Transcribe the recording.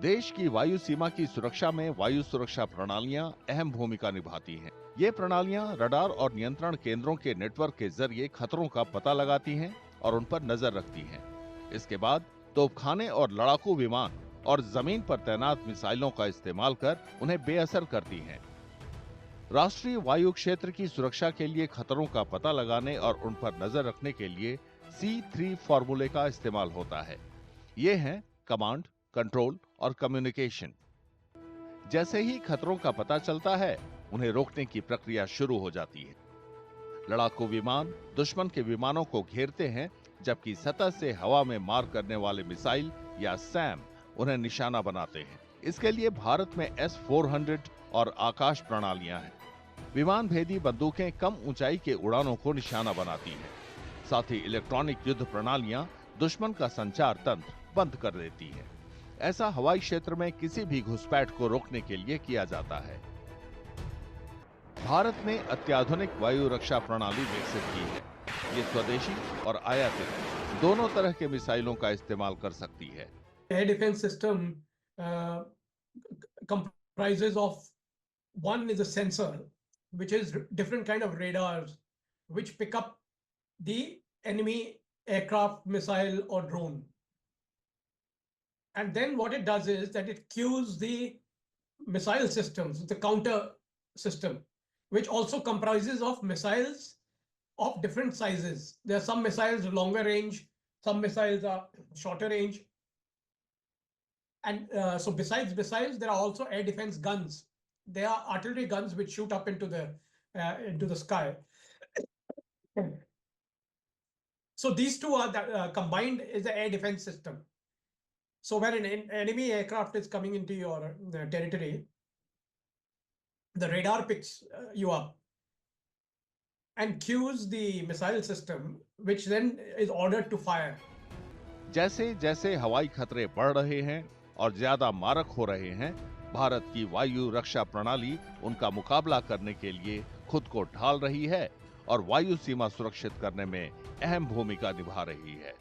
देश की वायु सीमा की सुरक्षा में वायु सुरक्षा प्रणालियां अहम भूमिका निभाती हैं। ये प्रणालियां रडार और नियंत्रण केंद्रों के नेटवर्क के जरिए खतरों का पता लगाती हैं और उन पर नजर रखती हैं। इसके बाद तोपखाने और लड़ाकू विमान और जमीन पर तैनात मिसाइलों का इस्तेमाल कर उन्हें बेअसर करती हैं। राष्ट्रीय वायु क्षेत्र की सुरक्षा के लिए खतरों का पता लगाने और उन पर नजर रखने के लिए C3 फॉर्मूले का इस्तेमाल होता है। ये हैं कमांड, कंट्रोल और कम्युनिकेशन। जैसे ही खतरों का पता चलता है, उन्हें रोकने की प्रक्रिया शुरू हो जाती है। लड़ाकू विमान दुश्मन के विमानों को घेरते हैं, जबकि सतह से हवा में मार करने वाले मिसाइल या सैम उन्हें निशाना बनाते हैं। इसके लिए भारत में S-400 और आकाश प्रणालियां हैं। विमान भेदी बंदूकें कम ऊंचाई के उड़ानों को निशाना बनाती हैं। साथ ही इलेक्ट्रॉनिक युद्ध प्रणालियां दुश्मन का संचार तंत्र बंद कर देती हैं। ऐसा हवाई क्षेत्र में किसी भी घुसपैठ को रोकने के लिए किया जाता है। भारत ने अत्याधुनिक वायु रक्षा प्रणाली विकसित की है। ये स्वदेशी और आयातित दोनों तरह के मिसाइलों का इस्तेमाल कर सकती है। Air defense system comprises of one is a sensor, which is different kind of radars, which pick up the enemy aircraft, missile, or drone. And then what it does is that it cues the missile systems, the counter system, which also comprises of missiles of different sizes. There are some missiles longer range, some missiles are shorter range. And so besides missiles, there are also air defense guns. They are artillery guns which shoot up into the sky. So these two are combined is the air defense system. So when an enemy aircraft is coming into your territory, the radar picks you up and cues the missile system, which then is ordered to fire. जैसे जैसे हवाई खतरे बढ़ रहे हैं और ज्यादा मारक हो रहे हैं, भारत की वायु रक्षा प्रणाली उनका मुकाबला करने के लिए खुद को ढाल रही है और वायु सीमा सुरक्षित करने में अहम भूमिका निभा रही है।